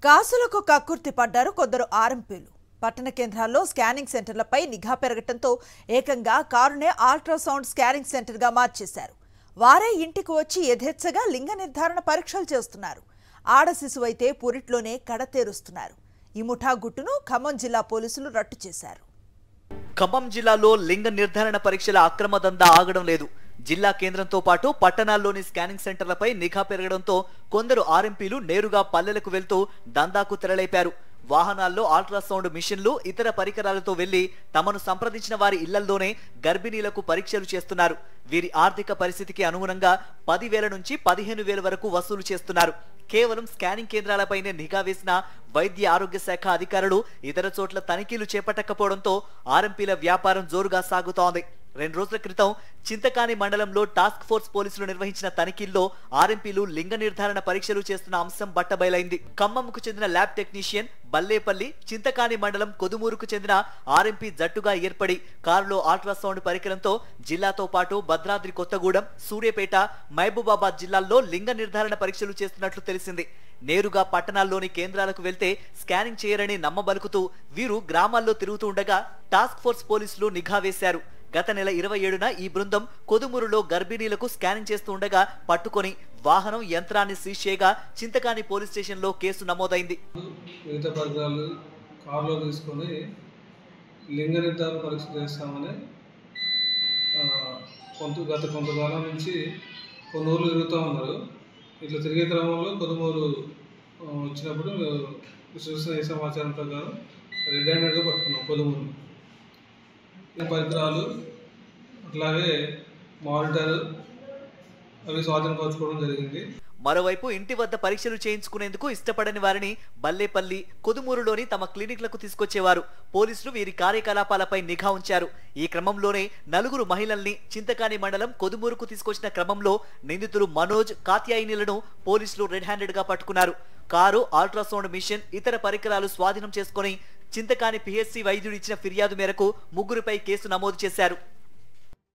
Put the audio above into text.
కాసులకు కక్కుర్తి పడ్డారు కొందరు ఆర్ఎంపీలు. పట్టణ కేంద్రాల్లో స్కానింగ్ సెంటర్లపై నిఘా పెరగటంతో ఏకంగా కారునే అల్ట్రాసౌండ్ స్కానింగ్ సెంటర్గా మార్చేశారు. వారే ఇంటికి వచ్చి యథేచ్ఛగా లింగ నిర్ధారణ పరీక్షలు చేస్తున్నారు. ఆడ శిశువైతే పురిట్లోనే కడతేరుస్తున్నారు. ఈ ముఠా గుట్టును ఖమ్మం జిల్లా పోలీసులు రట్టు చేశారు. ఖమ్మం జిల్లాలో లింగ నిర్ధారణ పరీక్షల అక్రమ దందా ఆగడం లేదు. జిల్లా కేంద్రంతో పాటు పట్టణాల్లోని స్కానింగ్ సెంటర్లపై నిఘా పెరగడంతో కొందరు ఆర్ఎంపీలు నేరుగా పల్లెలకు వెళ్తూ దందాకు తెరలేపారు. వాహనాల్లో అల్ట్రాసౌండ్ మిషన్లు, ఇతర పరికరాలతో వెళ్లి తమను సంప్రదించిన వారి ఇళ్లల్లోనే గర్భిణీలకు పరీక్షలు చేస్తున్నారు. వీరి ఆర్థిక పరిస్థితికి అనుగుణంగా 10,000 నుంచి 15,000 వరకు వసూలు చేస్తున్నారు. కేవలం స్కానింగ్ కేంద్రాలపైనే నిఘా వేసిన వైద్య ఆరోగ్య శాఖ అధికారులు ఇతర చోట్ల తనిఖీలు చేపట్టకపోవడంతో ఆర్ఎంపీల వ్యాపారం జోరుగా సాగుతోంది. 2 రోజుల క్రితం చింతకాని మండలంలో టాస్క్ ఫోర్స్ పోలీసులు నిర్వహించిన తనిఖీల్లో ఆర్ఎంపీలు లింగ నిర్ధారణ పరీక్షలు చేస్తున్న అంశం బట్టబయలైంది. ఖమ్మంకు చెందిన ల్యాబ్ టెక్నీషియన్, బల్లేపల్లి, చింతకాని మండలం కొదుమూరుకు చెందిన ఆర్ఎంపీ జట్టుగా ఏర్పడి కారులో అల్ట్రాసౌండ్ పరికరంతో జిల్లాతో పాటు భద్రాద్రి కొత్తగూడెం, సూర్యాపేట, మహబూబాబాద్ జిల్లాల్లో లింగ నిర్ధారణ పరీక్షలు చేస్తున్నట్లు తెలిసింది. నేరుగా పట్టణాల్లోని కేంద్రాలకు వెళ్తే స్కానింగ్ చేయరని నమ్మబలుకుతూ వీరు గ్రామాల్లో తిరుగుతూ ఉండగా టాస్క్ ఫోర్స్ పోలీసులు నిఘా వేశారు. గత నెల 27న ఈ బృందం కొదుమూరులో గర్భిణీలకు స్కానింగ్ చేస్తూ ఉండగా పట్టుకొని వాహనం, యంత్రాన్ని సీజ్ చేయగా చింతకాని పోలీస్ స్టేషన్లో కేసు నమోదైంది. మిగతా పరికరాలు కారులో తీసుకొని లింగ నిర్ధారణ పరీక్ష చేస్తామని గత కొంతకాలం నుంచి కొన్ని ఊర్లు తిరుగుతూ ఉన్నారు. ఇట్లా తిరిగే క్రమంలో కొదుమూరు వచ్చినప్పుడు చూసిన ఈ సమాచారం ప్రకారం రెడ్ హ్యాండెడ్గా పట్టుకున్నాం కొదుమూరు. పరికరాలు అట్లాగే మానిటర్ అవి స్వాధీనపరచుకోవడం జరిగింది. మరోవైపు ఇంటి వద్ద పరీక్షలు చేయించుకునేందుకు ఇష్టపడని వారిని బల్లేపల్లి, కొదుమూరులోని తమ క్లినిక్లకు తీసుకొచ్చేవారు. పోలీసులు వీరి కార్యకలాపాలపై నిఘా ఉంచారు. ఈ క్రమంలోనే 4 మహిళల్ని చింతకాని మండలం కొదుమూరుకు తీసుకొచ్చిన క్రమంలో నిందితులు మనోజ్, కాత్యాయినిలను పోలీసులు రెడ్ హ్యాండెడ్ గా పట్టుకున్నారు. కారు, అల్ట్రాసౌండ్ మిషన్, ఇతర పరికరాలు స్వాధీనం చేసుకుని చింతకాని పిహెచ్సి వైద్యుడు ఇచ్చిన ఫిర్యాదు మేరకు 3పై కేసు నమోదు చేశారు.